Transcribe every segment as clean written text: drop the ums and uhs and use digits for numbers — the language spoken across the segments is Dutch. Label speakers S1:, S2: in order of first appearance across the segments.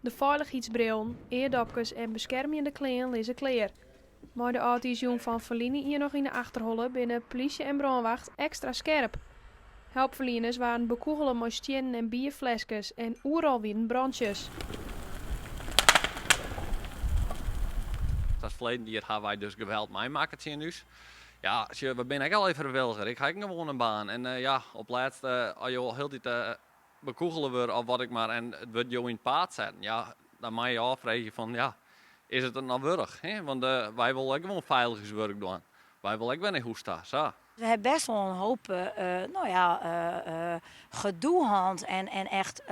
S1: De veiligheidsbril, eerdopjes en beschermende kleren liggen klaar. Maar de auto's van Verlini hier nog in de achterholen binnen politie en brandwacht extra scherp. Hulpverleners waren bekogelen met stenen en bierflesjes en overal weer brandjes.
S2: Dat verleden jaar hebben wij dus geweld meemaken zien dus. Ja, we zijn echt al even vrijwilliger. Ik heb gewoon een baan. En ja, op laatst, als je al heel die bekogelen wordt of wat ik maar en het wordt jou in het paard zetten. Ja, dan mag je je afvragen van ja, is het nou würdig? Hè? Want wij willen ook gewoon veiligheidswerk doen. Wij willen ook wel niet hoe staan. Zo.
S3: We hebben best wel een hoop gedoehand en echt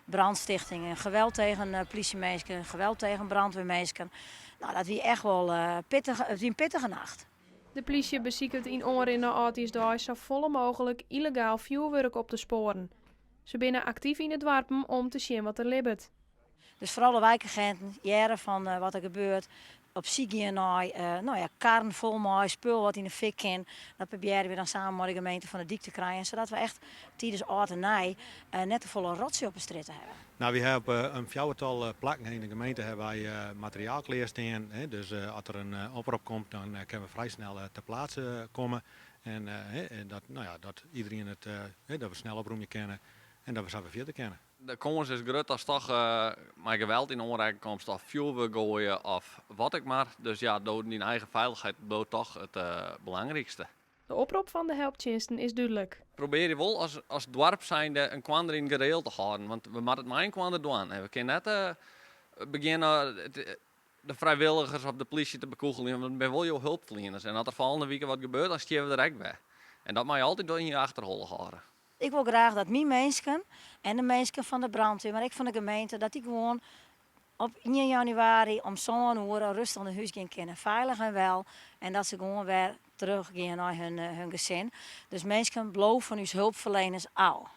S3: brandstichtingen, geweld tegen politiemensen, geweld tegen brandweermensen. Nou, dat was echt wel een pittige nacht.
S1: De politie beziekert in onrinnen auto's daar zo volle mogelijk illegaal vuurwerk op te sporen. Ze binnen actief in het dorpen om te zien wat er libbert.
S3: Dus vooral de wijkagenten, jaren van wat er gebeurt. Op Sigie naar karren vol mooi spul wat in de fik kan. Dat proberen we dan samen met de gemeente van de Diek te krijgen. Zodat we echt tijdens oud en nij net een volle rotzooi op de straat hebben.
S4: Nou, we hebben een fjouwertal plekken in de gemeente hebben wij materiaal klaarstaan. Dus als er een oproep komt, dan kunnen we vrij snel ter plaatse komen. En dat iedereen dat we snel oproepen kennen en dat we ze verder kennen.
S2: De kans is groot als toch met geweld in aanraking komt of vuurwerk gooien of wat ik maar. Dus ja, door die eigen veiligheid is toch het belangrijkste.
S1: De oproep van de helpdiensten is duidelijk.
S2: Probeer je wel als dorp zijnde een kwander in gereel te houden. Want we moeten het maar een kwander doen. En we kunnen net beginnen de vrijwilligers of de politie te bekogelen. Want we willen je hulpverleners. En als er volgende week wat gebeurt, dan sturen we er echt bij. En dat moet je altijd door in je achterholen houden.
S3: Ik wil graag dat mijn mensen en de mensen van de brandweer, maar ik van de gemeente, dat die gewoon op 1 januari om zo'n uur rustig naar huis gaan kunnen. Veilig en wel. En dat ze gewoon weer terug gaan naar hun gezin. Dus mensen beloven van uw hulpverleners al.